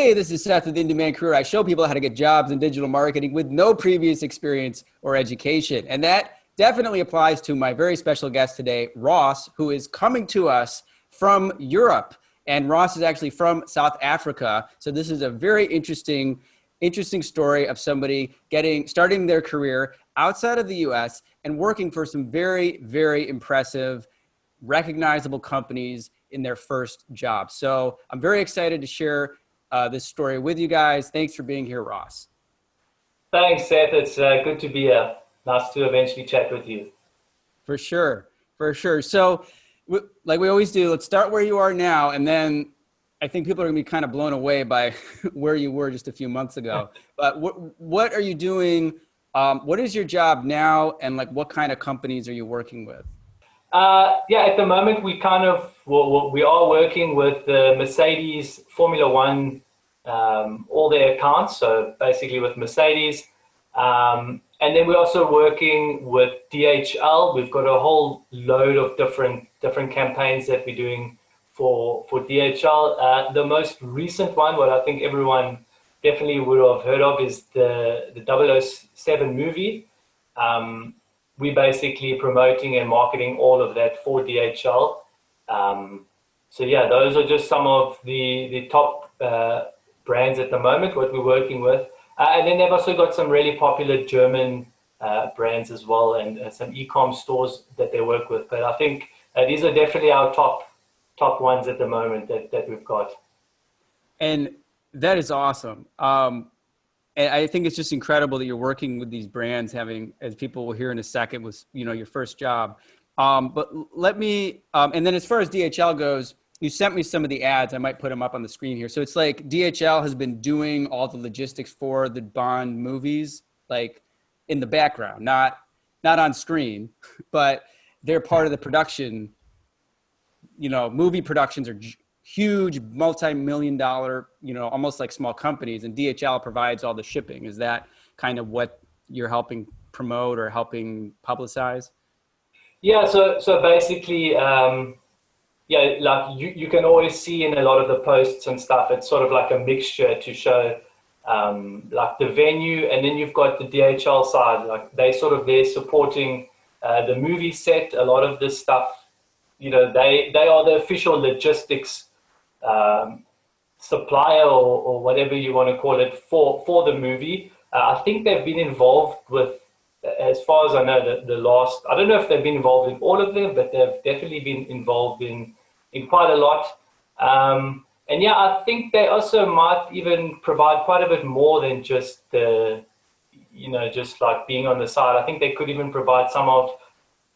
Hey, this is Seth with In Demand Career. I show people how to get jobs in digital marketing with no previous experience or education. And that definitely applies to my very special guest today, Ross, who is coming to us from Europe. And Ross is actually from South Africa. So this is a very interesting story of somebody starting their career outside of the US and working for some very, very impressive, recognizable companies in their first job. So I'm very excited to share this story with you guys. Thanks for being here, Ross. Thanks, Seth. It's good to be here. Nice to eventually chat with you. For sure. So like we always do, let's start where you are now. And then I think people are gonna be kind of blown away by where you were just a few months ago. But what are you doing? What is your job now? And like, what kind of companies are you working with? At the moment, we we are working with the Mercedes Formula One, all their accounts. So basically with Mercedes, and then we're also working with DHL. We've got a whole load of different campaigns that we're doing for DHL. The most recent one, what I think everyone definitely would have heard of, is the 007 movie. We're basically promoting and marketing all of that for DHL. Those are just some of the top brands at the moment, what we're working with. And then they've also got some really popular German brands as well, and some e-com stores that they work with. But I think these are definitely our top ones at the moment that we've got. And that is awesome. And I think it's just incredible that you're working with these brands, having, as people will hear in a second, was, your first job. But let me, and then as far as DHL goes, you sent me some of the ads. I might put them up on the screen here. So it's like DHL has been doing all the logistics for the Bond movies, like in the background, not on screen, but they're part of the production. Movie productions are huge, multi-million dollar, almost like small companies, and DHL provides all the shipping. Is that kind of what you're helping promote or helping publicize? Yeah, so basically, like you can always see in a lot of the posts and stuff, it's sort of like a mixture to show like the venue, and then you've got the DHL side, like they're supporting the movie set. A lot of this stuff, they are the official logistics supplier or whatever you want to call it for the movie. I think they've been involved with, as far as I know, the last, I don't know if they've been involved in all of them, but they've definitely been involved in quite a lot. I think they also might even provide quite a bit more than just just like being on the side. I think they could even provide some of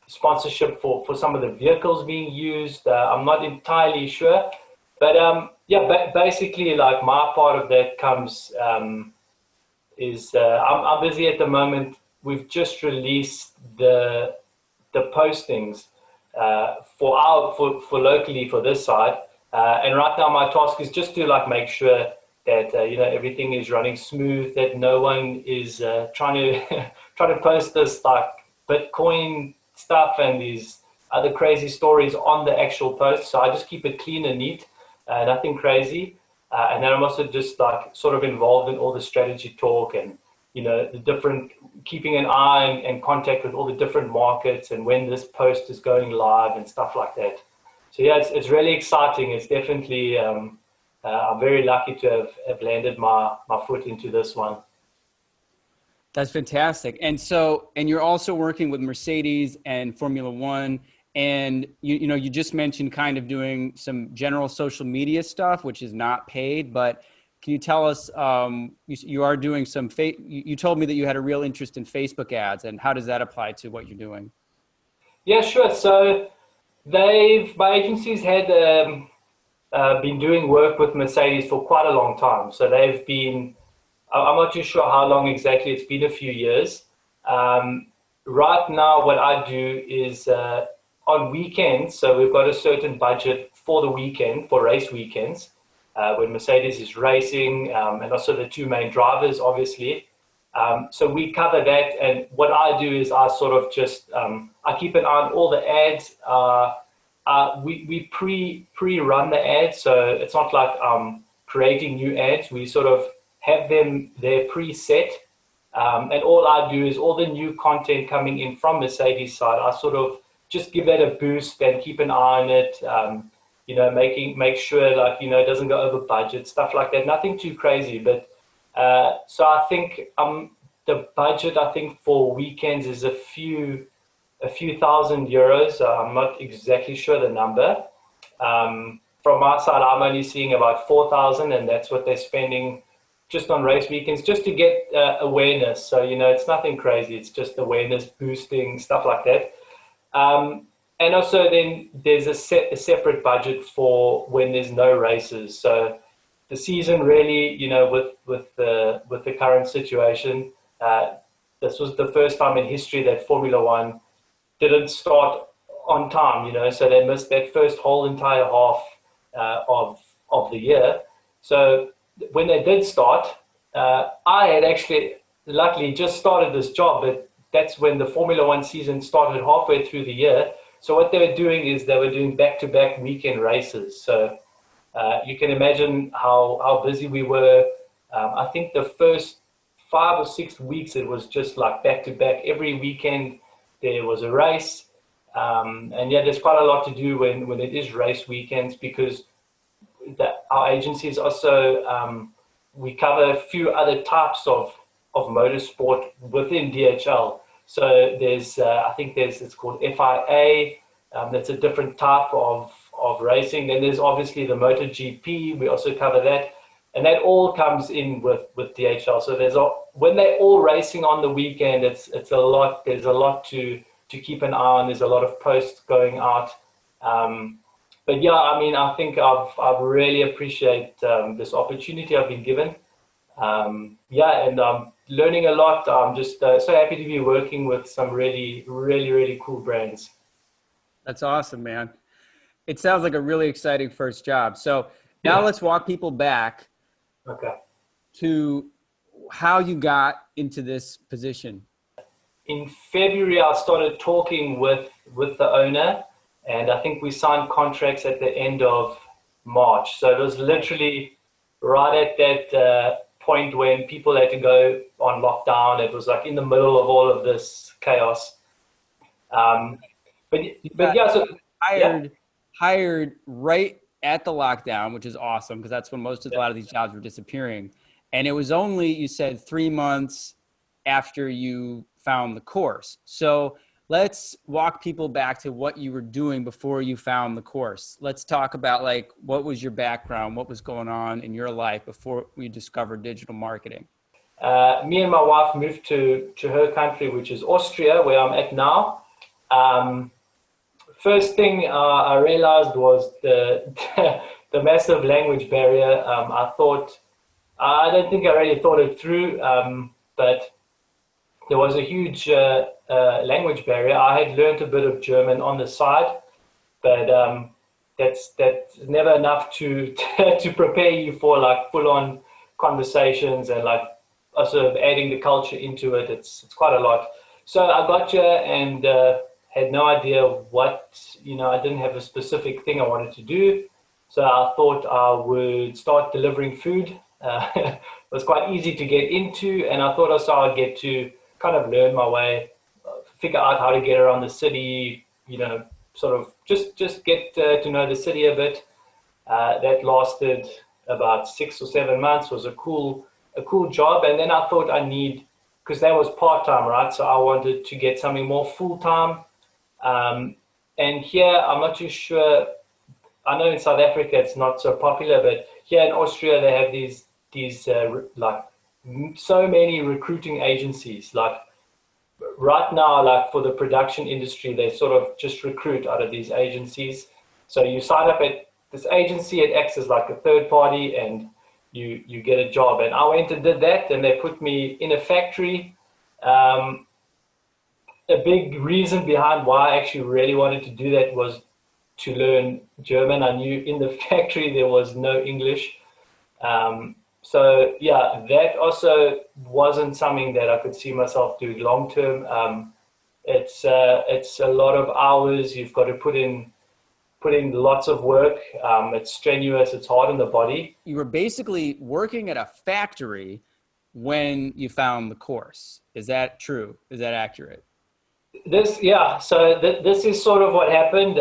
sponsorship for some of the vehicles being used. I'm not entirely sure. But basically, like my part of that comes is I'm busy at the moment. We've just released the postings for locally for this side, and right now my task is just to like make sure that everything is running smooth, that no one is trying to post this like Bitcoin stuff and these other crazy stories on the actual post. So I just keep it clean and neat. Nothing crazy. And then I'm also just like sort of involved in all the strategy talk and, the different, keeping an eye and contact with all the different markets and when this post is going live and stuff like that. So yeah, it's really exciting. It's definitely, I'm very lucky to have landed my foot into this one. That's fantastic. And you're also working with Mercedes and Formula One. And you just mentioned kind of doing some general social media stuff, which is not paid, but can you tell us, you are doing some, you told me that you had a real interest in Facebook ads, and how does that apply to what you're doing? Yeah, sure. So my agencies had been doing work with Mercedes for quite a long time. So they've been, I'm not too sure how long exactly, it's been a few years. Right now, what I do is, on weekends, so we've got a certain budget for the weekend, for race weekends, when Mercedes is racing, and also the two main drivers, obviously. So we cover that, and what I do is I sort of just, I keep an eye on all the ads. We pre-run the ads, so it's not like creating new ads. We sort of have them there preset. And all I do is all the new content coming in from Mercedes side, I sort of just give that a boost and keep an eye on it. Make sure, like, it doesn't go over budget, stuff like that. Nothing too crazy, but so I think the budget, I think, for weekends is a few thousand euros. I'm not exactly sure the number. From my side, I'm only seeing about 4,000, and that's what they're spending just on race weekends, just to get awareness. So, it's nothing crazy. It's just awareness boosting, stuff like that. And also then there's a separate budget for when there's no races. So the season really, with the current situation, this was the first time in history that Formula One didn't start on time, so they missed that first whole entire half of the year. So when they did start, I had actually luckily just started this job, but that's when the Formula One season started halfway through the year. So what they were doing is they were doing back-to-back weekend races. So you can imagine how busy we were. I think the first 5 or 6 weeks, it was just like back-to-back. Every weekend there was a race. And yeah, there's quite a lot to do when it is race weekends, because our agency is also, we cover a few other types of motorsport within DHL. So there's, it's called FIA. That's a different type of racing. Then there's obviously the MotoGP. We also cover that. And that all comes in with DHL. So when they're all racing on the weekend, it's a lot. There's a lot to keep an eye on. There's a lot of posts going out. But yeah, I think I've really appreciate this opportunity I've been given. And I'm learning a lot. I'm just so happy to be working with some really, really, really cool brands. That's awesome, man. It sounds like a really exciting first job. So now let's walk people back to how you got into this position. In February, I started talking with the owner, and I think we signed contracts at the end of March. So it was literally right at that point when people had to go on lockdown. It was like in the middle of all of this chaos. But yeah, so hired right at the lockdown, which is awesome, because that's when a lot of these jobs were disappearing. And it was only, you said, 3 months after you found the course. So let's walk people back to what you were doing before you found the course. Let's talk about, like, what was your background? What was going on in your life before we discovered digital marketing? Me and my wife moved to her country, which is Austria, where I'm at now. First thing I realized was the massive language barrier. I don't think I really thought it through, but there was a huge language barrier. I had learned a bit of German on the side, but that's never enough to to prepare you for like full-on conversations and like sort of adding the culture into it. It's quite a lot. So I got here and had no idea what, I didn't have a specific thing I wanted to do. So I thought I would start delivering food. It was quite easy to get into, and I thought also I'd get to kind of learn my way, figure out how to get around the city, sort of just get to know the city a bit. That lasted about 6 or 7 months, was a cool job. And then I thought because that was part-time, right? So I wanted to get something more full-time. And here, I'm not too sure. I know in South Africa it's not so popular, but here in Austria they have these like so many recruiting agencies. Like right now, like for the production industry, they sort of just recruit out of these agencies. So you sign up at this agency, it acts as like a third party, and you get a job. And I went and did that, and they put me in a factory. A big reason behind why I actually really wanted to do that was to learn German. I knew in the factory there was no English. So yeah, that also wasn't something that I could see myself doing long term. It's a lot of hours. You've got to put in put in lots of work. It's strenuous. It's hard on the body. You were basically working at a factory when you found the course. Is that true? Is that accurate? This is sort of what happened.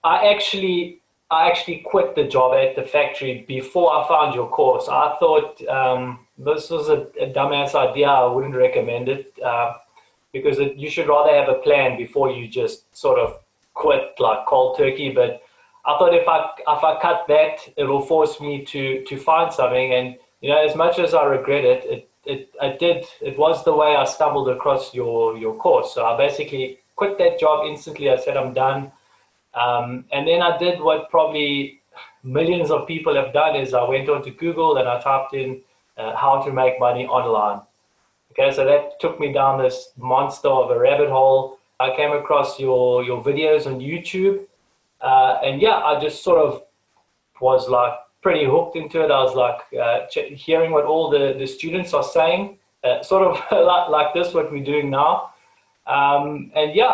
I actually I actually quit the job at the factory before I found your course. I thought this was a dumbass idea. I wouldn't recommend it because you should rather have a plan before you just sort of quit like cold turkey. But I thought if I cut that, it will force me to find something. And you know, as much as I regret it, it was the way I stumbled across your course. So I basically quit that job instantly. I said I'm done. And then I did what probably millions of people have done is I went onto Google and I typed in how to make money online. Okay, so that took me down this monster of a rabbit hole. I came across your videos on YouTube. And yeah, I just sort of was like pretty hooked into it. I was like hearing what all the students are saying, sort of like this, what we're doing now. And yeah,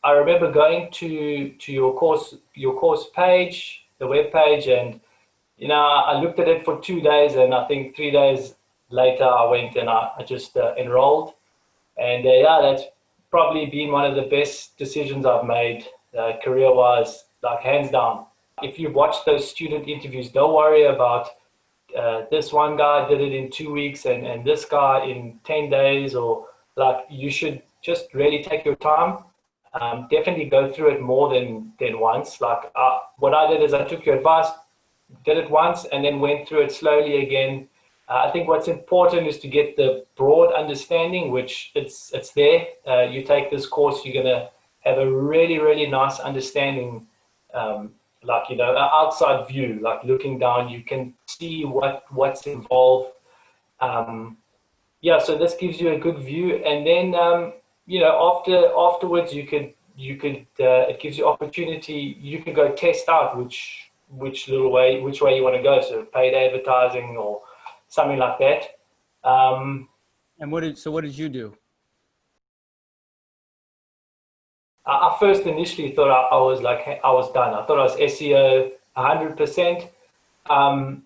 I remember going to your course page, the web page, and you know, I looked at it for 2 days, and I think 3 days later I went and I just enrolled, and yeah, that's probably been one of the best decisions I've made career-wise, like hands down. If you watch those student interviews, don't worry about this one guy did it in 2 weeks and this guy in 10 days, or like you should just really take your time. Definitely go through it more than once. Like what I did is I took your advice, did it once, and then went through it slowly again. I think what's important is to get the broad understanding, which it's there. You take this course, you're gonna have a really, really nice understanding, like, you know, an outside view, like looking down, you can see what's involved. Yeah, so this gives you a good view, and then you know, afterwards it gives you opportunity. You can go test out which way you want to go. So paid advertising or something like that. And what did you do? I first initially thought I was done. I thought I was SEO 100%. And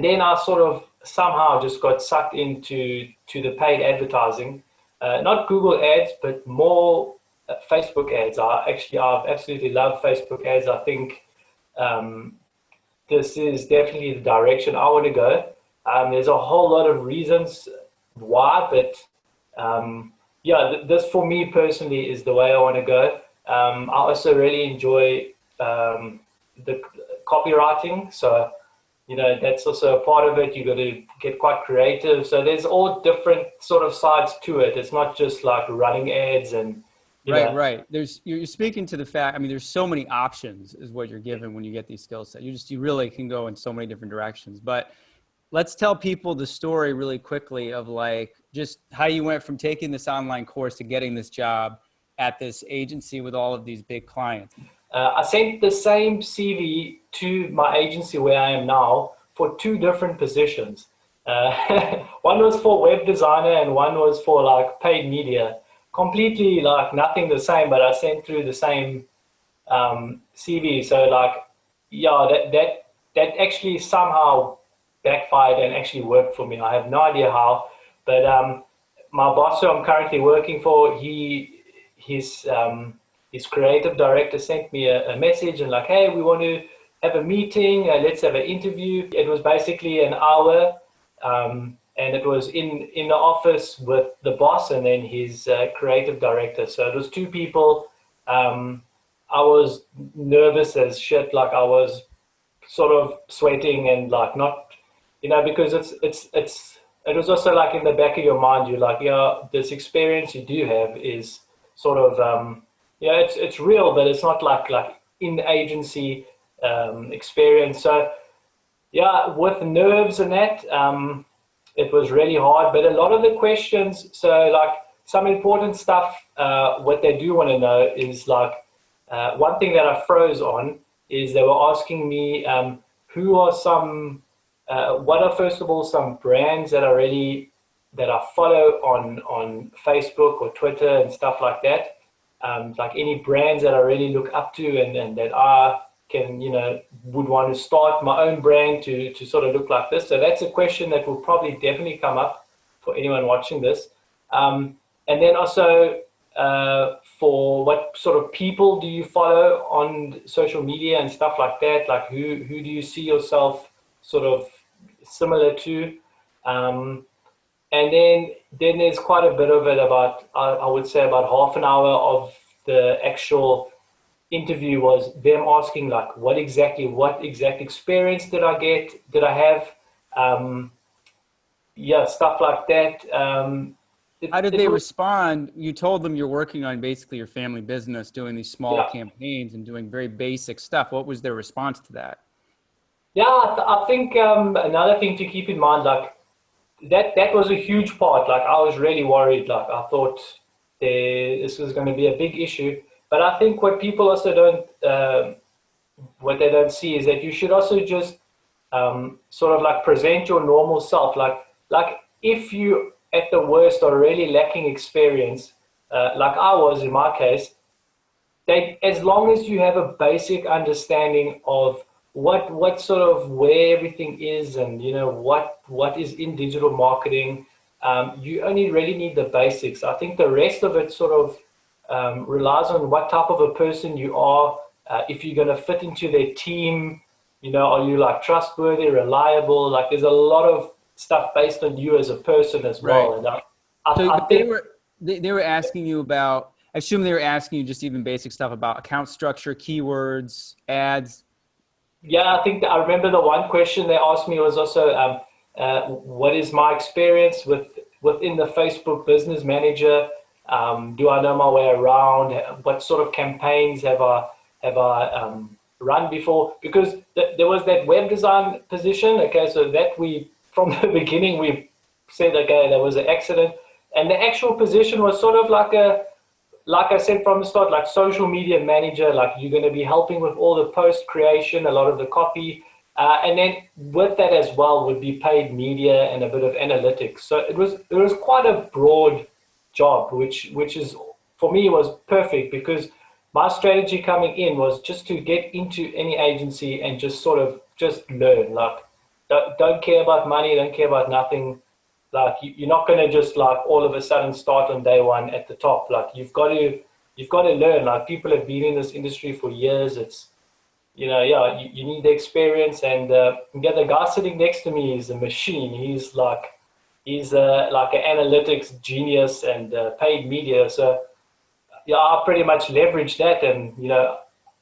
then I sort of somehow just got sucked into the paid advertising. Not Google ads, but more Facebook ads. I absolutely love Facebook ads. I think this is definitely the direction I want to go. There's a whole lot of reasons why, but yeah, this for me personally is the way I want to go. I also really enjoy the copywriting, so you know, that's also a part of it. You got to get quite creative. So there's all different sort of sides to it. It's not just like running ads and right. You're speaking to the fact. I mean, there's so many options is what you're given when you get these skill sets. You really can go in so many different directions. But let's tell people the story really quickly of like just how you went from taking this online course to getting this job at this agency with all of these big clients. I sent the same CV to my agency where I am now for 2 different positions. One was for web designer and one was for like paid media. Completely like nothing the same, but I sent through the same CV. So like, yeah, that actually somehow backfired and actually worked for me. I have no idea how, but my boss who I'm currently working for, his creative director sent me a message and like, hey, we want to have a meeting, let's have an interview. It was basically an hour, and it was in the office with the boss and then his creative director. So it was 2 people. I was nervous as shit, like I was sort of sweating and like not, you know, because it was also like in the back of your mind, you're like, yeah, this experience you do have is sort of yeah, it's real, but it's not like in agency experience. So yeah, with nerves and that, it was really hard. But a lot of the questions, so like some important stuff, what they do want to know is like one thing that I froze on is they were asking me who are some, what are first of all some brands that I follow on Facebook or Twitter and stuff like that. like any brands that I really look up to, and that I can, would want to start my own brand to sort of look like this. So that's a question that will probably definitely come up for anyone watching this. And then also, for what sort of people do you follow on social media and stuff like that? Like who do you see yourself sort of similar to? And then there's quite a bit of it about, I would say about half an hour of the actual interview was them asking like, what exact experience did I have? Um, yeah, stuff like that. How did It they was, respond? You told them you're working on basically your family business, doing these small yeah. campaigns and doing very basic stuff. What was their response to that? Yeah, I think another thing to keep in mind, like that was a huge part. Like I was really worried. Like I thought this was going to be a big issue. But I think what people also what they don't see is that you should also just sort of like present your normal self. Like if you at the worst are really lacking experience, like I was in my case, as long as you have a basic understanding of what sort of where everything is, and what is in digital marketing, you only really need the basics. I think the rest of it sort of relies on what type of a person you are. If you're going to fit into their team, are you like trustworthy, reliable? Like there's a lot of stuff based on you as a person as Right. well. And So, I but think, they were asking you about. I assume they were asking you just even basic stuff about account structure, keywords, ads. yeah, I think that I remember the one question they asked me was also, what is my experience within the Facebook Business Manager? Do I know my way around? What sort of campaigns have I run before? Because there was that web design position. Okay, so that we from the beginning we said, okay, there was an accident, and the actual position was sort of like I said from the start, like social media manager. Like you're going to be helping with all the post creation, a lot of the copy, and then with that as well would be paid media and a bit of analytics. So it was quite a broad job, which is for me was perfect, because my strategy coming in was just to get into any agency and just sort of just learn. Like don't care about money, don't care about nothing. Like you're not going to just like all of a sudden start on day one at the top. Like you've got to learn. Like people have been in this industry for years. It's yeah, you need the experience. And yeah, the guy sitting next to me is a machine. He's like an analytics genius and paid media. So yeah, I pretty much leverage that, and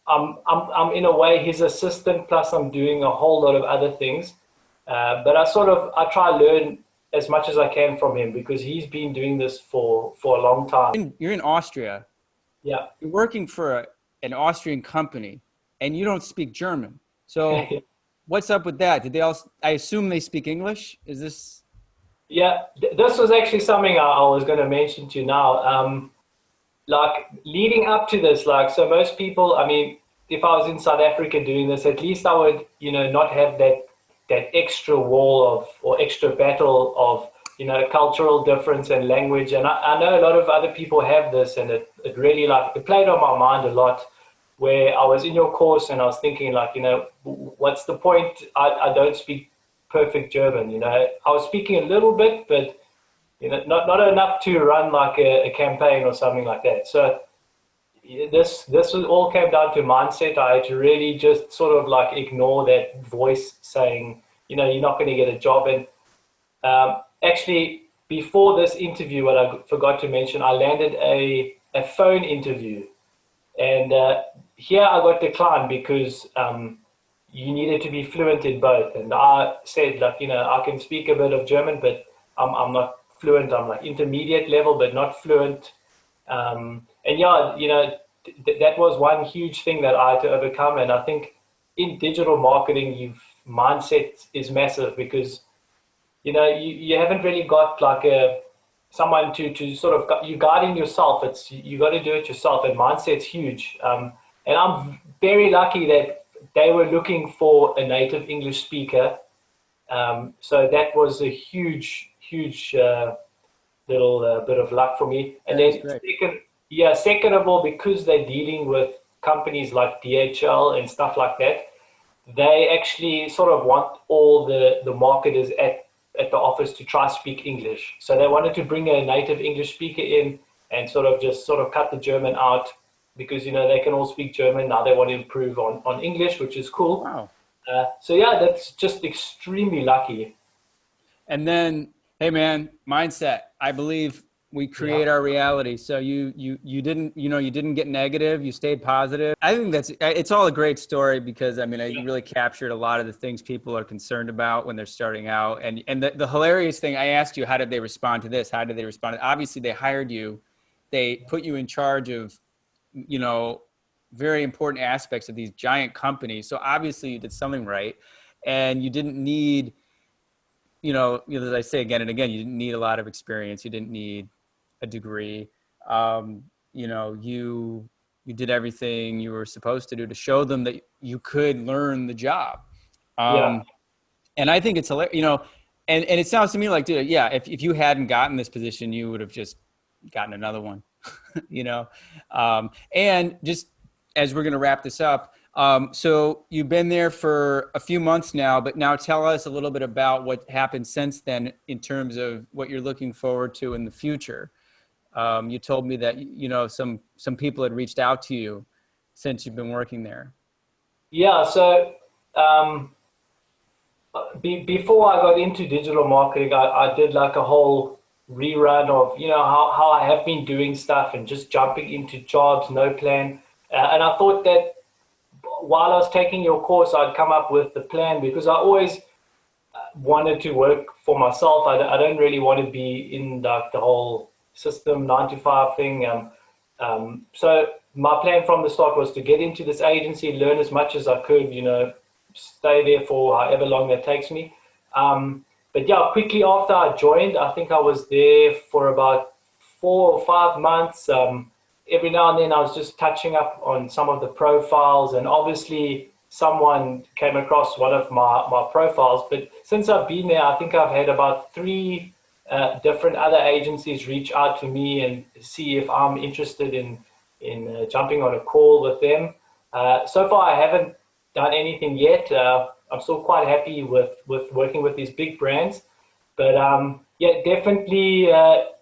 I'm in a way his assistant. Plus, I'm doing a whole lot of other things. But I try to learn as much as I can from him, because he's been doing this for a long time. You're in Austria. Yeah. You're working for an Austrian company, and you don't speak German. So, what's up with that? Did they all? I assume they speak English. Is this? Yeah, this was actually something I was going to mention to you now. Like leading up to this, like so most people, I mean, if I was in South Africa doing this, at least I would, not have that extra wall of, or extra battle of, cultural difference and language. And I know a lot of other people have this, and it really like it played on my mind a lot, where I was in your course and I was thinking like, what's the point? I don't speak perfect German. I was speaking a little bit, but not enough to run like a campaign or something like that. So this all came down to mindset. I had to really just sort of like ignore that voice saying, you're not going to get a job. And actually, before this interview, what I forgot to mention, I landed a phone interview, and here I got declined because you needed to be fluent in both. And I said, like, I can speak a bit of German, but I'm not fluent. I'm like intermediate level, but not fluent. And yeah, that was one huge thing that I had to overcome. And I think in digital marketing, mindset is massive, because you haven't really got like someone to sort of you guiding yourself. It's you got to do it yourself, and mindset's huge. And I'm very lucky that they were looking for a native English speaker. So that was a huge little bit of luck for me. And That's then great. Yeah, second of all, because they're dealing with companies like DHL and stuff like that, they actually sort of want all the marketers at the office to try speak English. So they wanted to bring a native English speaker in and sort of cut the German out because they can all speak German. Now they want to improve on English, which is cool. Wow. So yeah, that's just extremely lucky. And then, hey man, mindset. I believe we Yeah, create our reality. So you didn't, you didn't get negative. You stayed positive. I think it's all a great story because I mean, you really captured a lot of the things people are concerned about when they're starting out. And the hilarious thing, I asked you, how did they respond to this? How did they respond? Obviously, they hired you. They put you in charge of, you know, very important aspects of these giant companies. So obviously, you did something right, and you didn't need as I say again and again, you didn't need a lot of experience. You didn't need a degree. Um, you did everything you were supposed to do to show them that you could learn the job. yeah. And I think it's hilarious, and it sounds to me like, dude, yeah, if you hadn't gotten this position, you would have just gotten another one, you know? And just as we're going to wrap this up, so you've been there for a few months now, but now tell us a little bit about what happened since then in terms of what you're looking forward to in the future. You told me that, some people had reached out to you since you've been working there. Yeah, so um, before I got into digital marketing, I did like a whole rerun of, how I have been doing stuff and just jumping into jobs, no plan. And I thought that while I was taking your course, I'd come up with the plan because I always wanted to work for myself. I don't really want to be in like the whole system 9 to 5 thing. So my plan from the start was to get into this agency, learn as much as I could, stay there for however long that takes me. But yeah, quickly after I joined, I think I was there for about 4 or 5 months. Every now and then I was just touching up on some of the profiles, and obviously someone came across one of my profiles. But since I've been there, I think I've had about three different other agencies reach out to me and see if I'm interested in jumping on a call with them. So far, I haven't done anything yet. I'm still quite happy with working with these big brands. But yeah, definitely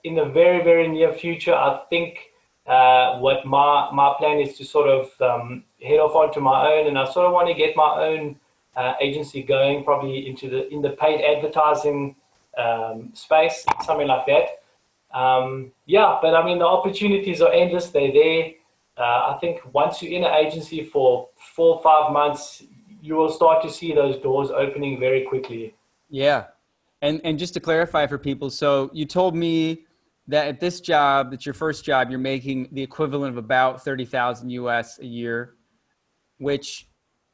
in the very, very near future, I think what my plan is to sort of head off onto my own, and I sort of want to get my own agency going, probably in the paid advertising space, something like that. Yeah, but I mean the opportunities are endless. They're there. I think once you're in an agency for 4 or 5 months, you will start to see those doors opening very quickly. Yeah. And just to clarify for people, so you told me that at this job, that's your first job, you're making the equivalent of about 30,000 US a year, which,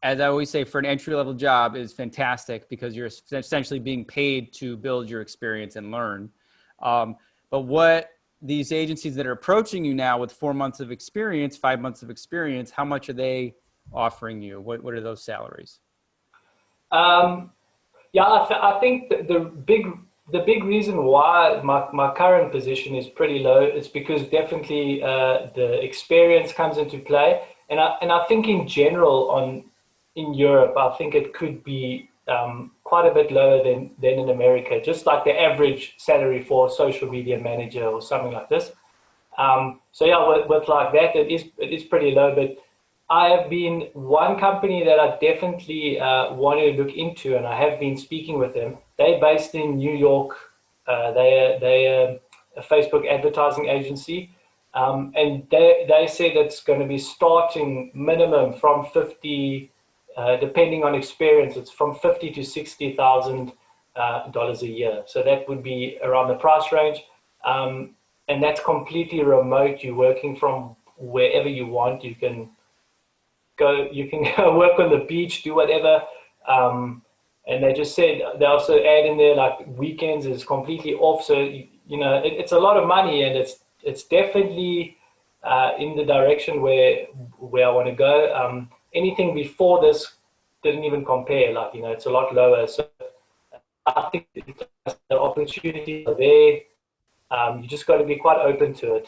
as I always say, for an entry level job is fantastic because you're essentially being paid to build your experience and learn. But what these agencies that are approaching you now with 4 months of experience, 5 months of experience, how much are they offering you? What are those salaries? Um, Yeah, I think the big reason why my current position is pretty low is because definitely the experience comes into play, and I think in general in Europe, I think it could be quite a bit lower than in America, just like the average salary for a social media manager or something like this. So yeah, with like that, it is pretty low. But I have been one company that I definitely want to look into, and I have been speaking with them. They're based in New York. They're a Facebook advertising agency, and they said it's going to be starting minimum from 50, depending on experience. It's from 50 to 60,000 dollars a year. So that would be around the price range. And that's completely remote. You're working from wherever you want. You can go work on the beach, do whatever. And they just said they also add in there like weekends is completely off. So it's a lot of money, and it's definitely in the direction where I want to go. Anything before this didn't even compare. Like it's a lot lower. So I think the opportunities are there. You just got to be quite open to it.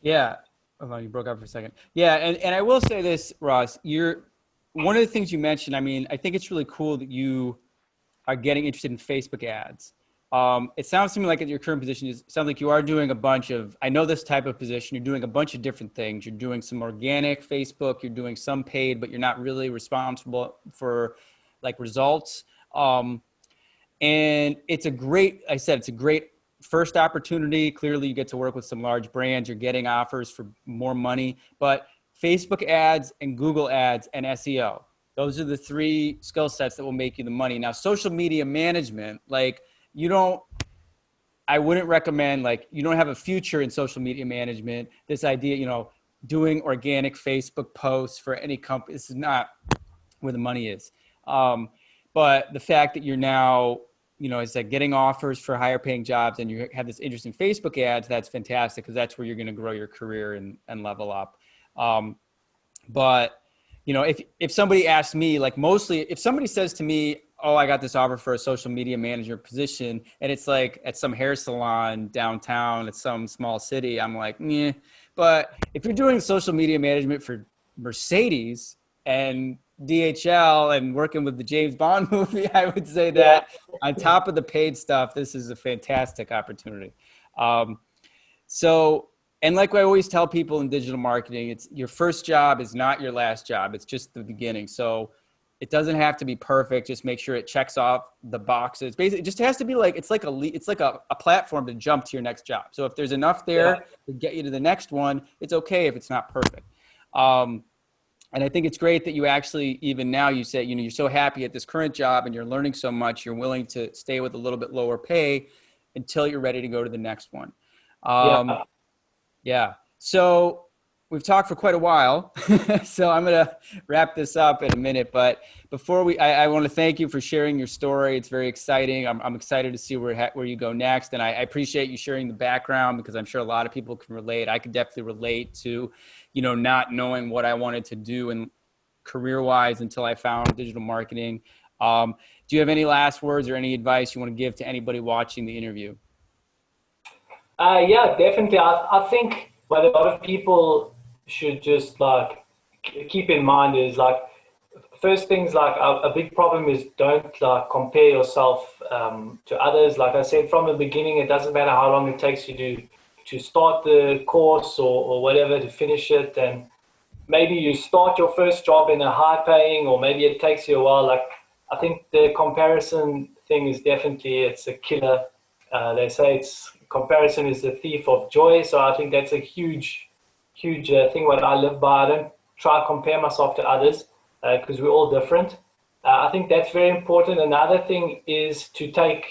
Yeah. Hold on, you broke up for a second. Yeah, and I will say this, Ross, you're one of the things you mentioned. I mean, I think it's really cool that you are getting interested in Facebook ads. It sounds to me like at your current position, it sounds like you are doing a bunch of, I know this type of position, you're doing a bunch of different things. You're doing some organic Facebook, you're doing some paid, but you're not really responsible for like results. Um, and it's a great, I said, it's a great first opportunity. Clearly you get to work with some large brands, you're getting offers for more money, but Facebook ads and Google ads and SEO, those are the three skill sets that will make you the money. Now, social media management, like you don't, I wouldn't recommend, like you don't have a future in social media management. This idea, doing organic Facebook posts for any company, this is not where the money is. Um, but the fact that you're now, it's like getting offers for higher paying jobs and you have this interest in Facebook ads, that's fantastic because that's where you're going to grow your career and level up. Um, but if somebody asks me, like mostly if somebody says to me, oh, I got this offer for a social media manager position and it's like at some hair salon downtown at some small city, I'm like, yeah. But if you're doing social media management for Mercedes and DHL and working with the James Bond movie, I would say Yeah, that on top of the paid stuff, this is a fantastic opportunity. Um, so, and like I always tell people in digital marketing, it's your first job is not your last job. It's just the beginning. So it doesn't have to be perfect. Just make sure it checks off the boxes. Basically, it just has to be like, it's like a platform to jump to your next job. So if there's enough yeah, there to get you to the next one, it's okay if it's not perfect. Um, and I think it's great that you actually, even now you say, you're so happy at this current job and you're learning so much, you're willing to stay with a little bit lower pay until you're ready to go to the next one. Um, yeah. yeah. So we've talked for quite a while. So I'm going to wrap this up in a minute. But before I want to thank you for sharing your story. It's very exciting. I'm excited to see where you go next. And I appreciate you sharing the background because I'm sure a lot of people can relate. I could definitely relate to, not knowing what I wanted to do and career-wise until I found digital marketing. Do you have any last words or any advice you want to give to anybody watching the interview? Yeah, definitely. I think what a lot of people should just like keep in mind is like first things like a big problem is don't like compare yourself to others. Like I said from the beginning, it doesn't matter how long it takes you to start the course or whatever to finish it, and maybe you start your first job in a high paying, or maybe it takes you a while. Like I think the comparison thing is definitely it's a killer. They say it's comparison is the thief of joy. So I think that's a huge thing what I live by. I don't try to compare myself to others because we're all different. I think that's very important. Another thing is to take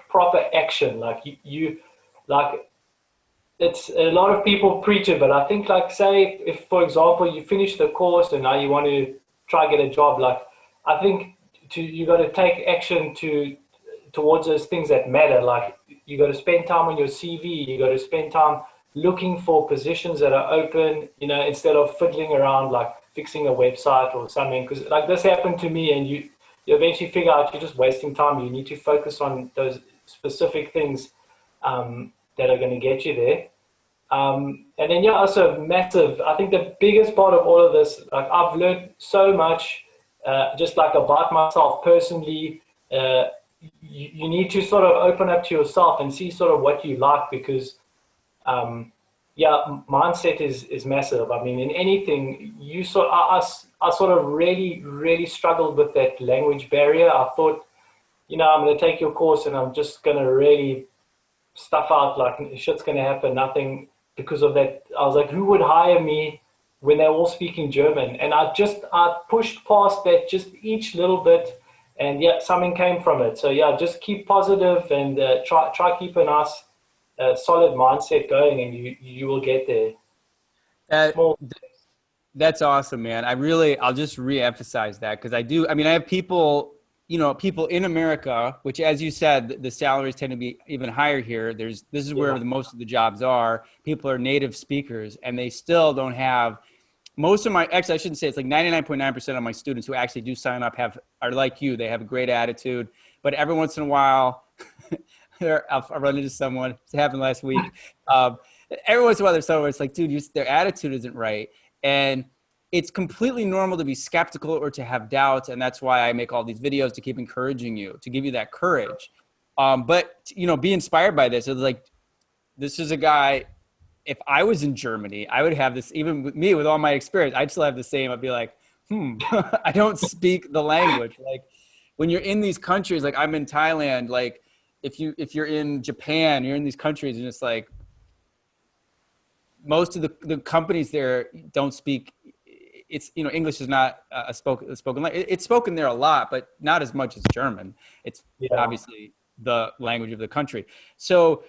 proper action. Like you like it's a lot of people preach it, but I think like say if for example you finish the course and now you want to try get a job, like I think you got to take action towards those things that matter. Like you got to spend time on your CV, you got to spend time looking for positions that are open, instead of fiddling around like fixing a website or something. Because like this happened to me, and you eventually figure out you're just wasting time. You need to focus on those specific things that are going to get you there. And then yeah, also massive. I think the biggest part of all of this, like I've learned so much, just like about myself personally. You need to sort of open up to yourself and see sort of what you like because, yeah, mindset is massive. I mean, in anything, I sort of really struggled with that language barrier. I thought, I'm going to take your course and I'm just going to really stuff out like shit's going to happen, nothing because of that. I was like, who would hire me when they're all speaking German? And I pushed past that just each little bit, and yeah, something came from it. So yeah, just keep positive and try keep a nice solid mindset going, and you will get there. That Small, That's awesome, man. I'll just re-emphasize that because I mean, I have people, people in America, which as you said, the salaries tend to be even higher here. This is where yeah, the most of the jobs are. People are native speakers and they still don't have actually, I shouldn't say it's like 99.9% of my students who actually do sign up are like you. They have a great attitude, but every once in a while, I'll run into someone. It happened last week. every once in a while there's someone it's like, dude, their attitude isn't right. And it's completely normal to be skeptical or to have doubts. And that's why I make all these videos to keep encouraging you, to give you that courage. But, you know, be inspired by this. It's like, this is a guy, if I was in Germany, I would have this, even with me, with all my experience, I'd still have the same. I'd be like, I don't speak the language. Like when you're in these countries, like I'm in Thailand, like if you're in Japan, you're in these countries and it's like, most of the companies there don't speak. It's, you know, English is not a spoken language. It's spoken there a lot, but not as much as German. It's Yeah. obviously the language of the country. So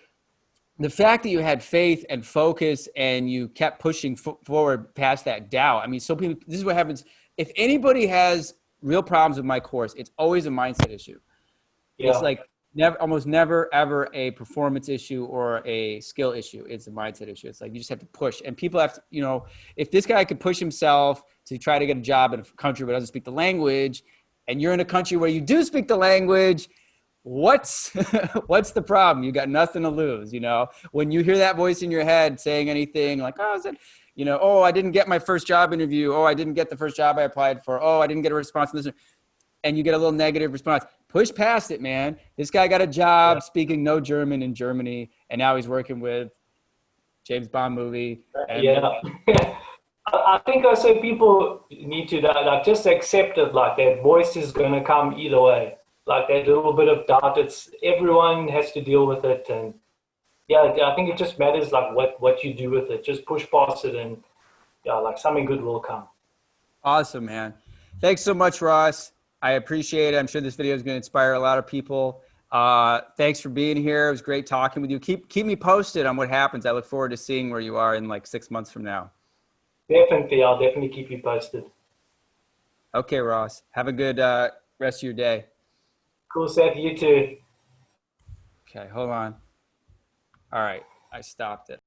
the fact that you had faith and focus and you kept pushing forward past that doubt. I mean, so people, this is what happens. If anybody has real problems with my course, it's always a mindset issue. It's Yeah. like never, almost never, ever a performance issue or a skill issue. It's a mindset issue. It's like you just have to push. And people have to, you know, if this guy could push himself to try to get a job in a country but doesn't speak the language, and you're in a country where you do speak the language, what's what's the problem? You got nothing to lose. You know, when you hear that voice in your head saying anything like, oh, is it, you know, oh, I didn't get my first job interview, oh, I didn't get the first job I applied for, oh, I didn't get a response from this, and you get a little negative response, push past it, man. This guy got a Yeah. job speaking no German in Germany, and now he's working with James Bond movie. And Yeah. I think also people need to like just accept it, like that voice is going to come either way. Like that little bit of doubt, it's everyone has to deal with it, and yeah, I think it just matters like what you do with it. Just push past it, and yeah, like something good will come. awesome, man. Thanks so much, Ross. I appreciate it. I'm sure this video is going to inspire a lot of people. Thanks for being here. It was great talking with you. Keep me posted on what happens. I look forward to seeing where you are in like 6 months from now. Definitely, I'll definitely keep you posted. Okay, Ross. Have a good rest of your day. Cool, Seth. You too. Okay, hold on. All right, I stopped it.